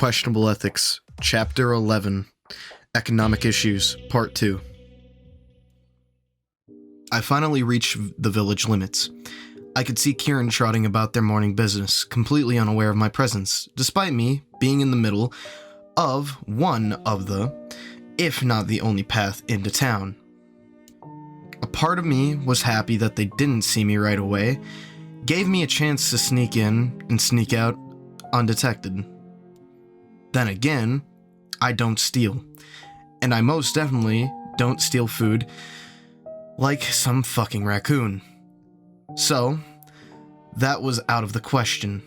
Questionable Ethics, Chapter 11, Economic Issues, Part 2. I finally reached the village limits. I could see Kieran trotting about their morning business, completely unaware of my presence, despite me being in the middle of one of the, if not the only path into town. A part of me was happy that they didn't see me right away, gave me a chance to sneak in and sneak out undetected. Then again, I don't steal, and I most definitely don't steal food like some fucking raccoon. So, that was out of the question.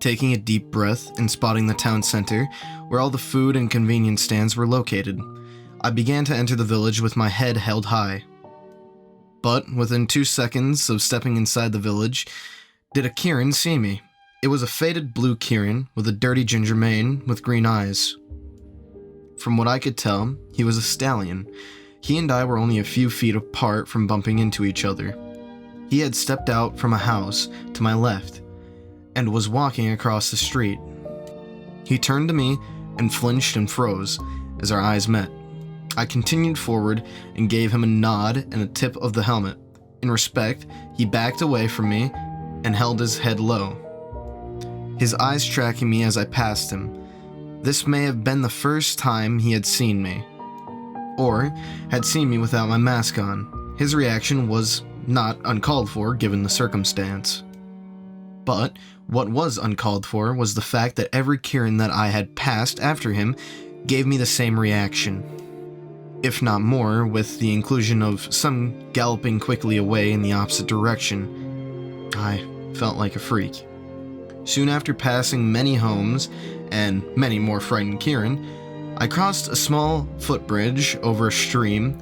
Taking a deep breath and spotting the town center, where all the food and convenience stands were located, I began to enter the village with my head held high. But within 2 seconds of stepping inside the village, did a Kieran see me. It was a faded blue Kieran with a dirty ginger mane with green eyes. From what I could tell, he was a stallion. He and I were only a few feet apart from bumping into each other. He had stepped out from a house to my left and was walking across the street. He turned to me and flinched and froze as our eyes met. I continued forward and gave him a nod and a tip of the helmet. In respect, he backed away from me and held his head low, his eyes tracking me as I passed him. This may have been the first time he had seen me, or had seen me without my mask on. His reaction was not uncalled for given the circumstance. But what was uncalled for was the fact that every Kieran that I had passed after him gave me the same reaction, if not more, with the inclusion of some galloping quickly away in the opposite direction. I felt like a freak. Soon after passing many homes and many more frightened Kieran, I crossed a small footbridge over a stream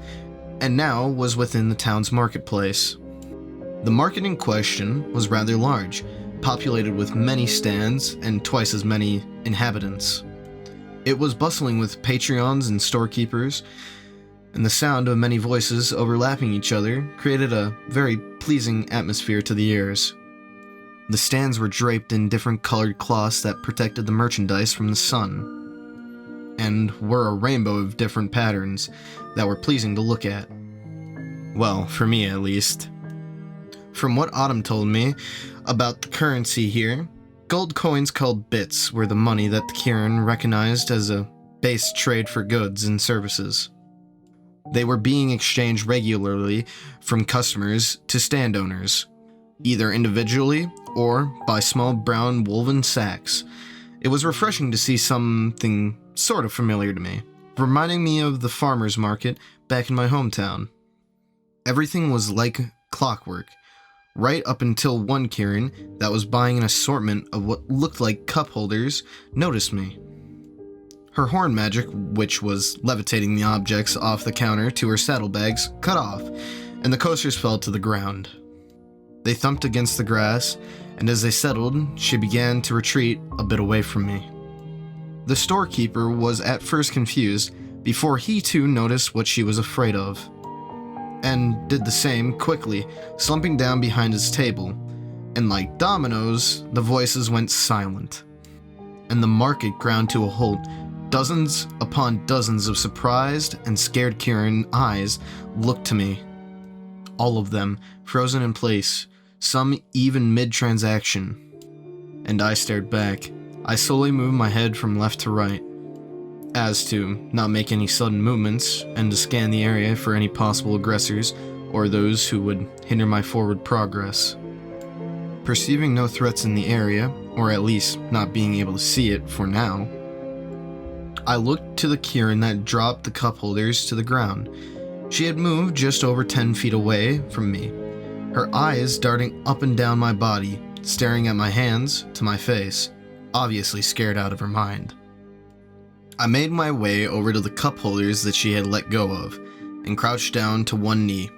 and now was within the town's marketplace. The market in question was rather large, populated with many stands and twice as many inhabitants. It was bustling with Patreons and storekeepers, and the sound of many voices overlapping each other created a very pleasing atmosphere to the ears. The stands were draped in different colored cloths that protected the merchandise from the sun, and were a rainbow of different patterns that were pleasing to look at. Well, for me at least. From what Autumn told me about the currency here, gold coins called bits were the money that Kieran recognized as a base trade for goods and services. They were being exchanged regularly from customers to stand owners, either individually or by small brown woven sacks. It was refreshing to see something sort of familiar to me, reminding me of the farmer's market back in my hometown. Everything was like clockwork, right up until one Kieran that was buying an assortment of what looked like cup holders noticed me. Her horn magic, which was levitating the objects off the counter to her saddlebags, cut off, and the coasters fell to the ground. They thumped against the grass, and as they settled, she began to retreat a bit away from me. The storekeeper was at first confused, before he too noticed what she was afraid of, and did the same quickly, slumping down behind his table, and like dominoes, the voices went silent, and the market ground to a halt. Dozens upon dozens of surprised and scared Kieran eyes looked to me, all of them frozen in place, some even mid-transaction, and I stared back. I slowly moved my head from left to right, as to not make any sudden movements and to scan the area for any possible aggressors or those who would hinder my forward progress. Perceiving no threats in the area, or at least not being able to see it for now, I looked to the Kieran that dropped the cup holders to the ground. She had moved just over 10 feet away from me, her eyes darting up and down my body, staring at my hands to my face, obviously scared out of her mind. I made my way over to the cup holders that she had let go of, and crouched down to one knee.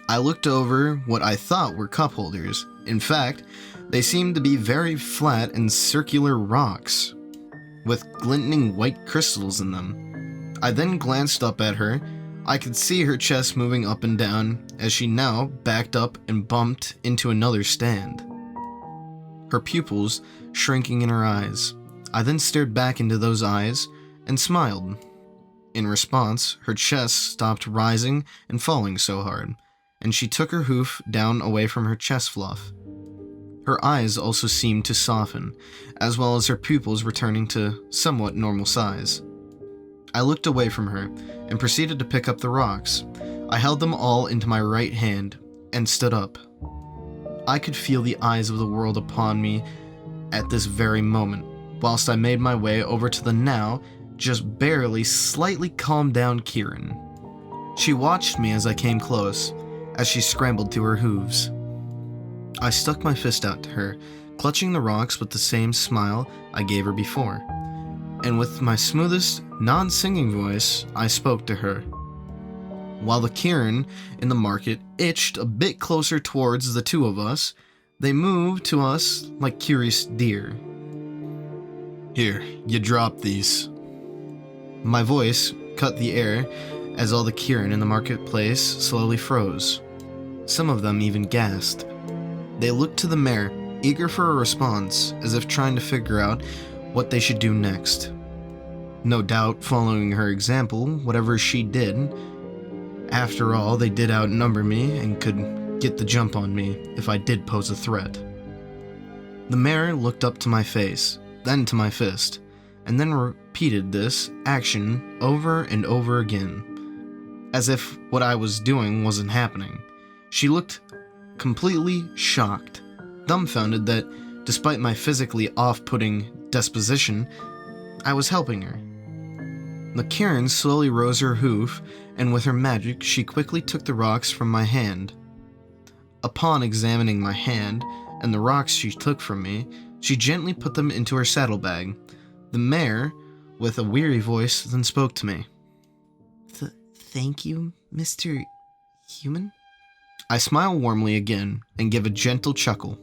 I looked over what I thought were cup holders. In fact, they seemed to be very flat and circular rocks, with glinting white crystals in them. I then glanced up at her. I could see her chest moving up and down as she now backed up and bumped into another stand, her pupils shrinking in her eyes. I then stared back into those eyes and smiled. In response, her chest stopped rising and falling so hard, and she took her hoof down away from her chest fluff. Her eyes also seemed to soften, as well as her pupils returning to somewhat normal size. I looked away from her and proceeded to pick up the rocks. I held them all into my right hand and stood up. I could feel the eyes of the world upon me at this very moment, whilst I made my way over to the now just barely slightly calmed down Kieran. She watched me as I came close, as she scrambled to her hooves. I stuck my fist out to her, clutching the rocks with the same smile I gave her before, and with my smoothest, non-singing voice, I spoke to her. While the Kieran in the market itched a bit closer towards the two of us, they moved to us like curious deer. "Here, you drop these." My voice cut the air as all the Kieran in the marketplace slowly froze. Some of them even gasped. They looked to the mare, eager for a response, as if trying to figure out what they should do next. No doubt following her example, whatever she did. After all, they did outnumber me and could get the jump on me if I did pose a threat. The mare looked up to my face, then to my fist, and then repeated this action over and over again, as if what I was doing wasn't happening. She looked completely shocked, dumbfounded that, despite my physically off-putting disposition, I was helping her. The Kieran slowly rose her hoof, and with her magic, she quickly took the rocks from my hand. Upon examining my hand and the rocks she took from me, she gently put them into her saddlebag. The mare, with a weary voice, then spoke to me. Thank you, Mr. Human?" I smile warmly again and give a gentle chuckle.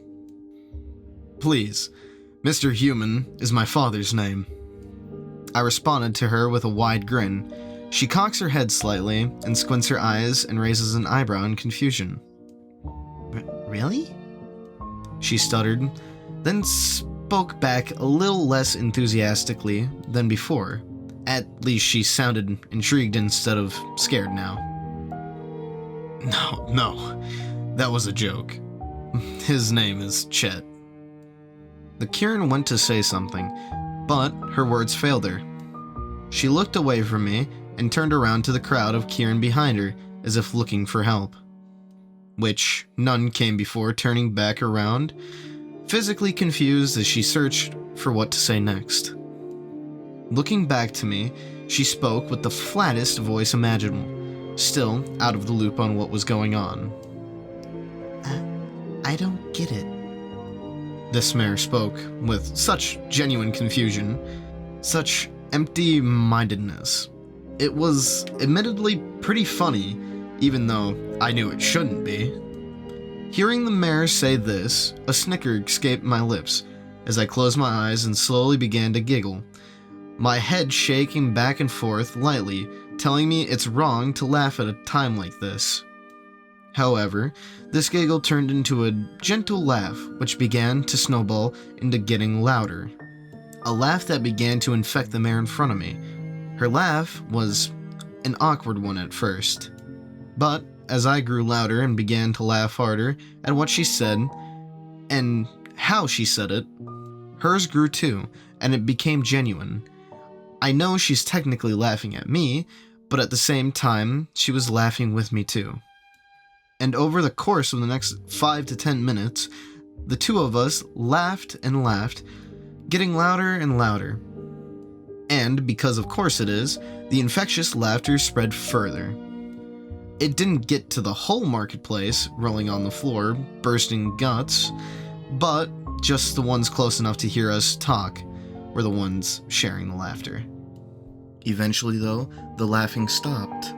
"Please, Mr. Human is my father's name." I responded to her with a wide grin. She cocks her head slightly and squints her eyes and raises an eyebrow in confusion. Really?" she stuttered, then spoke back a little less enthusiastically than before. At least she sounded intrigued instead of scared now. No, that was a joke. His name is Chet." The Kieran went to say something, but her words failed her. She looked away from me and turned around to the crowd of Kieran behind her, as if looking for help. Which none came before turning back around, physically confused as she searched for what to say next. Looking back to me, she spoke with the flattest voice imaginable, still out of the loop on what was going on. I don't get it." This mare spoke with such genuine confusion, such empty-mindedness. It was admittedly pretty funny, even though I knew it shouldn't be. Hearing the mare say this, a snicker escaped my lips as I closed my eyes and slowly began to giggle, my head shaking back and forth lightly, telling me it's wrong to laugh at a time like this. However, this giggle turned into a gentle laugh, which began to snowball into getting louder. A laugh that began to infect the mare in front of me. Her laugh was an awkward one at first, but as I grew louder and began to laugh harder at what she said, and how she said it, hers grew too, and it became genuine. I know she's technically laughing at me, but at the same time, she was laughing with me too. And over the course of the next 5 to 10 minutes, the two of us laughed and laughed, getting louder and louder. And because of course it is, the infectious laughter spread further. It didn't get to the whole marketplace, rolling on the floor, bursting guts, but just the ones close enough to hear us talk were the ones sharing the laughter. Eventually, though, the laughing stopped.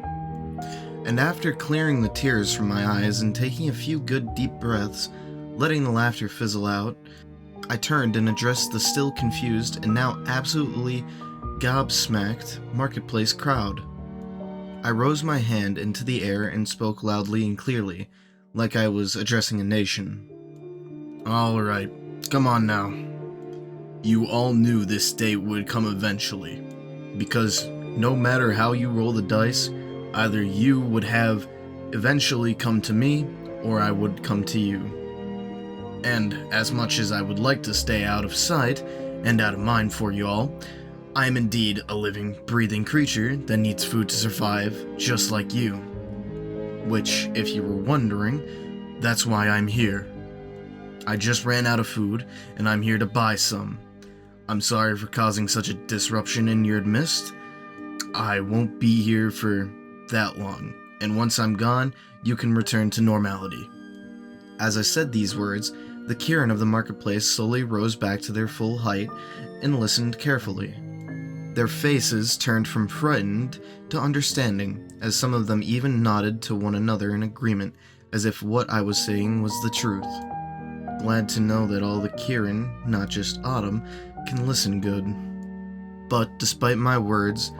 And after clearing the tears from my eyes and taking a few good deep breaths, letting the laughter fizzle out, I turned and addressed the still confused and now absolutely gobsmacked marketplace crowd. I rose my hand into the air and spoke loudly and clearly, like I was addressing a nation. "All right, come on now. You all knew this day would come eventually, because no matter how you roll the dice, either you would have eventually come to me, or I would come to you. And as much as I would like to stay out of sight and out of mind for you all, I am indeed a living, breathing creature that needs food to survive, just like you. Which, if you were wondering, that's why I'm here. I just ran out of food, and I'm here to buy some. I'm sorry for causing such a disruption in your midst. I won't be here for that long, and once I'm gone, you can return to normality. As I said these words, the Kirin of the marketplace slowly rose back to their full height and listened carefully. Their faces turned from frightened to understanding, as some of them even nodded to one another in agreement, as if what I was saying was the truth. Glad to know that all the Kirin, not just Autumn, can listen good. But despite my words,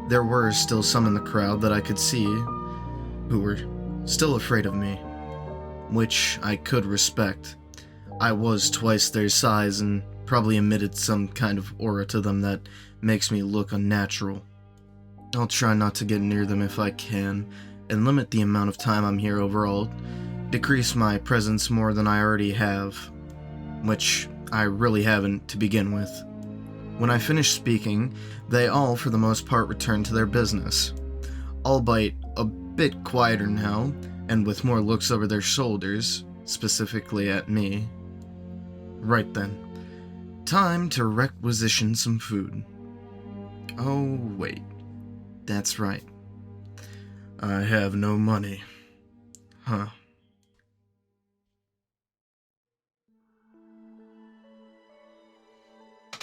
there were still some in the crowd that I could see who were still afraid of me, which I could respect. I was twice their size and probably emitted some kind of aura to them that makes me look unnatural. I'll try not to get near them if I can, and limit the amount of time I'm here overall, decrease my presence more than I already have, which I really haven't to begin with. When I finished speaking, they all, for the most part, returned to their business, albeit a bit quieter now, and with more looks over their shoulders, specifically at me. Right then. Time to requisition some food. Oh, wait. That's right. I have no money. Huh.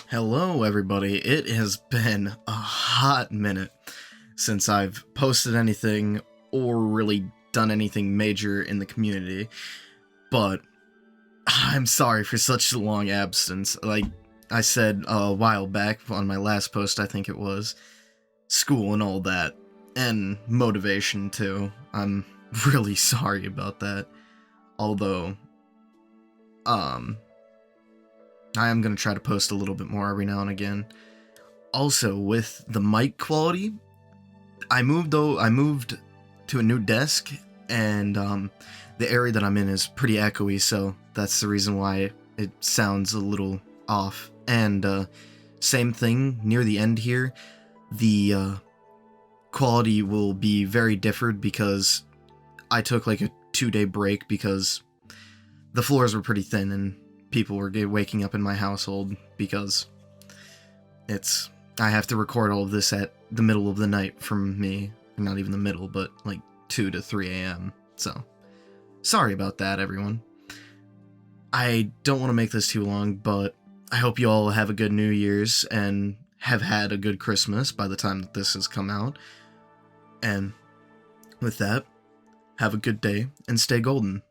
Hello, everybody. It has been a hot minute since I've posted anything or really done anything major in the community, but I'm sorry for such a long absence. Like I said a while back on my last post, I think it was, school and all that, and motivation too. I'm really sorry about that. Although, I am going to try to post a little bit more every now and again. Also, with the mic quality, I moved to a new desk, and the area that I'm in is pretty echoey, so that's the reason why it sounds a little off. And same thing near the end here, the quality will be very different because I took like a 2-day break because the floors were pretty thin and people were waking up in my household because I have to record all of this at the middle of the night from me. Not even the middle, but like 2 to 3 a.m. So, sorry about that, everyone. I don't want to make this too long, but I hope you all have a good New Year's and have had a good Christmas by the time that this has come out. And with that, have a good day and stay golden.